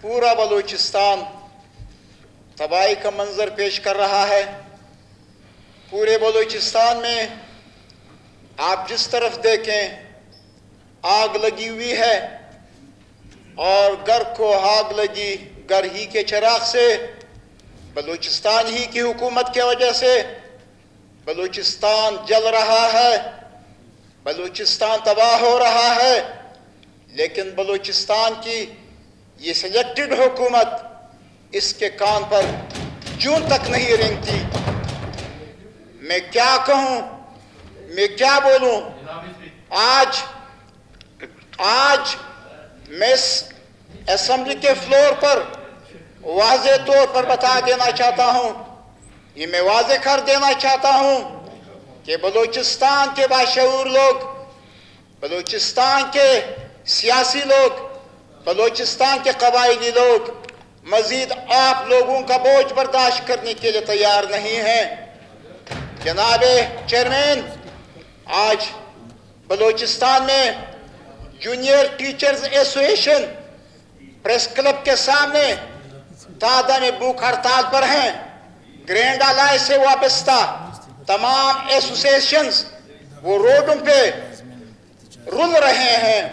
पूरा बलूचिस्तान तबाही का मंजर पेश कर रहा है। पूरे बलूचिस्तान में आप जिस तरफ देखें आग लगी हुई है और घर को आग लगी घर ही के चिराग से, बलूचिस्तान ही की हुकूमत की वजह से बलूचिस्तान जल रहा है, बलूचिस्तान तबाह हो रहा है। लेकिन बलूचिस्तान की ये सिलेक्टेड हुकूमत इसके कान पर जून तक नहीं रेंगती। मैं क्या कहूं, मैं क्या बोलूं? आज मैं असेंबली के फ्लोर पर वाज़े तौर पर बता देना चाहता हूं, ये मैं वाज़े कर देना चाहता हूं कि बलूचिस्तान के बाशऊर लोग, बलूचिस्तान के सियासी लोग, बलूचिस्तान के कबायली लोग मजीद आप लोगों का बोझ बर्दाश्त करने के लिए तैयार नहीं हैं। जनाब चेयरमैन, आज बलूचिस्तान में junior teachers association press club के सामने तादा में भूख हड़ताल पर हैं। ग्रैंड अलायंस से वाबस्ता तमाम एसोसिएशंस वो रोडों पे रुल रहे हैं।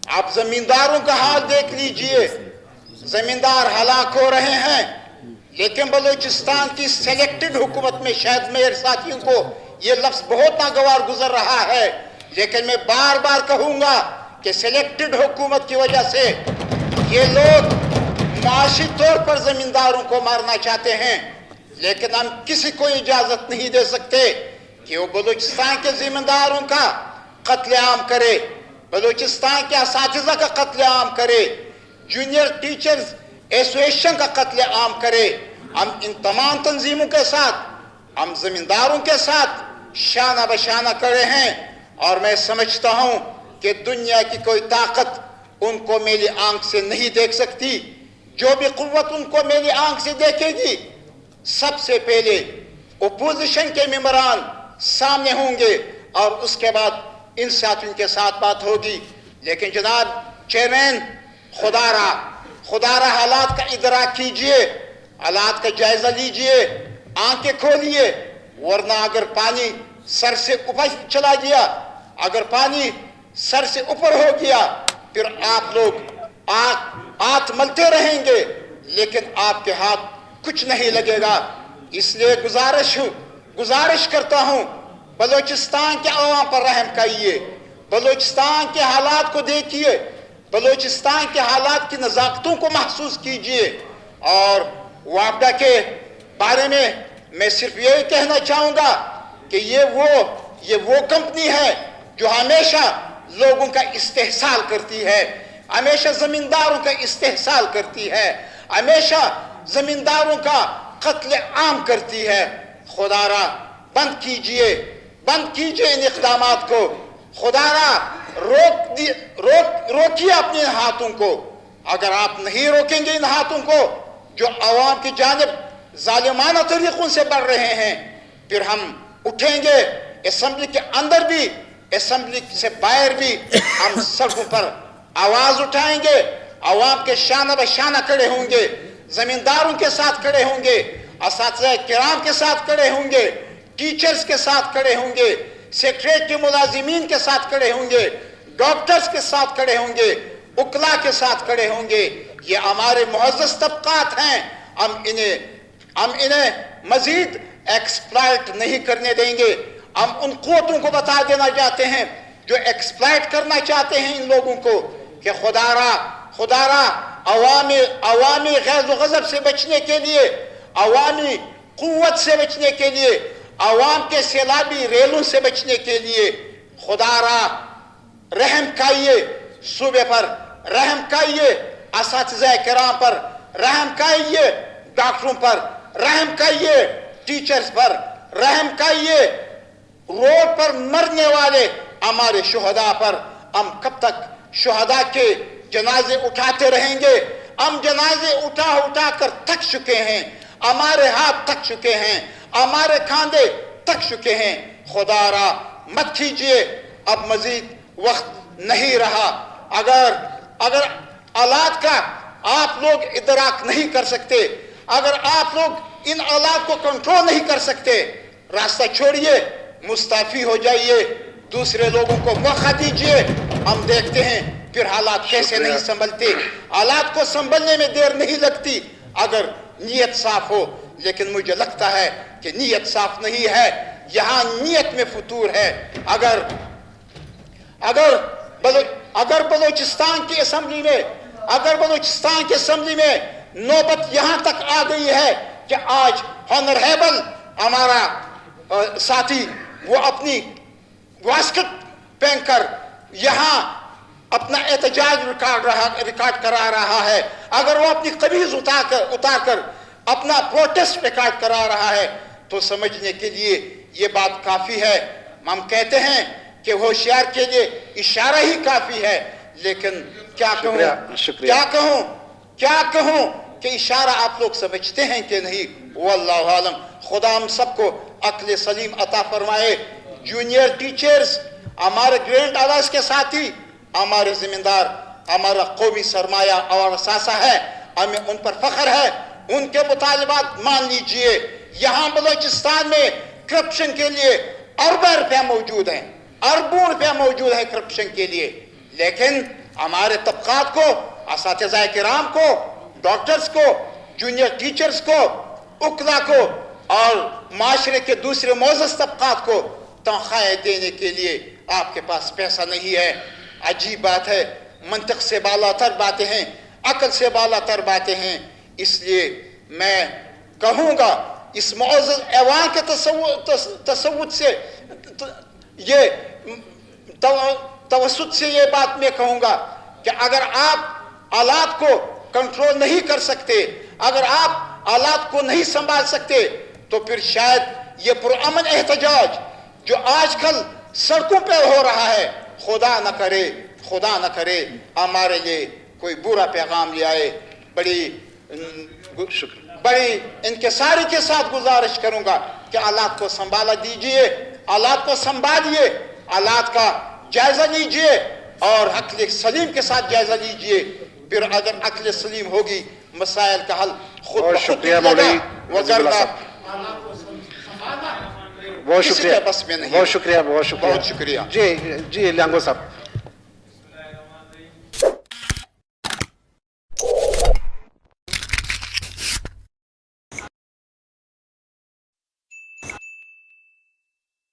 आप जमींदारों का हाल देख लीजिए, जमींदार हलाक हो रहे हैं। लेकिन बलूचिस्तान की सेलेक्टेड हुकूमत में शायद मेरे साथियों को ये लफ्ज बहुत नागवार गुजर रहा है, लेकिन मैं बार बार कहूंगा कि सेलेक्टेड हुकूमत की वजह से ये लोग माशी तौर पर जमींदारों को मारना चाहते हैं। लेकिन हम किसी को इजाजत नहीं दे सकते कि वो बलूचिस्तान के जिम्मेदारों का कत्लेआम करे, बलूचिस्तान के असातिज़ा का कत्लेआम करे, जूनियर टीचर्स एसोसिएशन का कत्लेआम करे। हम इन तमाम तंजीमों के साथ, हम जमींदारों के साथ शाना बशाना खड़े हैं और मैं समझता हूं कि दुनिया की कोई ताकत उनको मेरी आंख से नहीं देख सकती। जो भी कुव्वत उनको मेरी आंख से देखेगी, सबसे पहले ओपोजिशन के मेंबरान सामने होंगे और उसके बाद इन साथियों के साथ बात होगी। लेकिन जनाब चेयरमैन, खुदारा हालात का इदराक कीजिए, हालात का जायजा लीजिए, आंखें खोलिए, वरना अगर पानी सर से ऊपर चला गया, अगर पानी सर से ऊपर हो गया, फिर आप लोग हाथ मलते रहेंगे लेकिन आपके हाथ कुछ नहीं लगेगा। इसलिए गुजारिश करता हूं, बलूचिस्तान के अवाम पर रहम करिए, बलूचिस्तान के हालात को देखिए, बलूचिस्तान के हालात की नज़ाकतों को महसूस कीजिए। और वापडा के बारे में मैं सिर्फ यही कहना चाहूंगा कि ये वो कंपनी है जो हमेशा लोगों का इस्तेहसाल करती है, हमेशा जमींदारों का इस्तेहसाल करती है, हमेशा जमींदारों का कत्ले आम करती है। खुदारा बंद कीजिए इन इक़दामात को, खुदारा रोकिए अपने हाथों को। अगर आप नहीं रोकेंगे इन हाथों को जो अवाम की जानिब जालिमाना तरीकों से बढ़ रहे हैं, फिर हम उठेंगे, असेंबली के अंदर भी, असेंबली से बाहर भी हम सड़कों पर आवाज उठाएंगे, अवाम के शाना बशाना खड़े होंगे, जमींदारों के साथ खड़े होंगे, असातिज़ा किराम के साथ खड़े होंगे, टीचर्स के साथ खड़े होंगे, सेक्रेटरी के मुलाजिमीन के साथ खड़े होंगे, डॉक्टर्स के साथ खड़े होंगे, उकला के साथ खड़े होंगे। ये हमारे मुअज़्ज़ज़ तबकात हैं, हम इन्हें मजीद एक्सप्लॉइट नहीं करने देंगे। हम उन क़ुव्वतों को बता देना चाहते हैं जो एक्सप्लॉइट करना चाहते हैं इन लोगों को कि खुदारा अवामी ग़ैज़ व ग़ज़ब से बचने के लिए, अवामी क़ुव्वत से बचने के लिए, अवाम के सैलाबी रेलों से बचने के लिए खुदारा रहम काइए, सूबे पर रहम काइए, असातिज़ा किराम पर रहम काइए, डॉक्टरों पर रहम काइए, टीचर्स पर रहम काइए, रोड पर मरने वाले हमारे शुहदा पर। हम कब तक शुहदा के जनाजे उठाते रहेंगे? हम जनाजे उठा कर थक चुके हैं, हमारे हाथ थक चुके हैं, हमारे खांधे थक चुके हैं। खुदारा मत कीजिए, अब मजीद वक्त नहीं रहा। अगर हालात का आप लोग इदराक नहीं कर सकते, अगर आप लोग इन हालात को कंट्रोल नहीं कर सकते, रास्ता छोड़िए, मुस्ताफी हो जाइए, दूसरे लोगों को मौका दीजिए। हम देखते हैं फिर हालात कैसे नहीं संभलते। हालात को संभलने में देर नहीं लगती अगर नीयत साफ हो, लेकिन मुझे लगता है कि नीयत साफ नहीं है, यहाँ नीयत में फतूर है। अगर बलूचिस्तान की असेंबली में नौबत यहाँ तक आ गई है कि आज ऑनरेबल हमारा साथी वो अपनी वास्कट पहनकर यहाँ अपना एहतजाज रिकॉर्ड करा रहा है, अगर वो अपनी कमीज उतारकर अपना प्रोटेस्ट रिकॉर्ड करा रहा है, तो समझने के लिए ये बात काफी है। हम कहते हैं कि होशियार के लिए इशारा ही काफी है, लेकिन क्या कहूं कि इशारा आप लोग समझते हैं कि नहीं, वल्लाहु आलम। खुदा हम सबको अक्ल सलीम अता फरमाए। जूनियर टीचर्स हमारे ग्रेड आवाज के साथी, हमारे जिम्मेदार, हमारा कौमी सरमाया और असासा है, हमें उन पर फख्र है। उनके मुतालिबात मान लीजिए। यहाँ बलूचिस्तान में करप्शन के लिए अरबों रुपया मौजूद है, अरबों रुपया मौजूद है करप्शन के लिए, लेकिन हमारे तबकात को, असातिज़ा किराम को, डॉक्टर्स को, जूनियर टीचर्स को, उकला को और माशरे के दूसरे मोअज़्ज़ज़ तबकात को तनख्वाहें देने के लिए आपके पास पैसा नहीं है। अजीब बात है। मंतिक से बालातर बातें हैं, अकल से बालातर बातें हैं। इसलिए मैं कहूँगा इस मुअज़्ज़ज़ ऐवान के तसव्वुत से ये तवस्सुत से ये बात मैं कहूँगा कि अगर आप हालात को कंट्रोल नहीं कर सकते, अगर आप हालात को नहीं संभाल सकते, तो फिर शायद ये पुरअमन एहतजाज जो आजकल सड़कों पर हो रहा है, खुदा न करे हमारे लिए कोई बुरा पैगाम ले आए। बड़ी इंकिसारी के साथ गुजारिश करूंगा कि हालात को संभाला दीजिए, हालात को संभालिए, हालात का जायजा लीजिए और अक्ल सलीम के साथ जायजा लीजिए। फिर अगर अक्ल सलीम होगी, मसाइल का हल खुद ब खुद निकलेगा। वगरना बहुत शुक्रिया, बहुत शुक्रिया बहुत शुक्रिया। जी ल्यांगो साहब।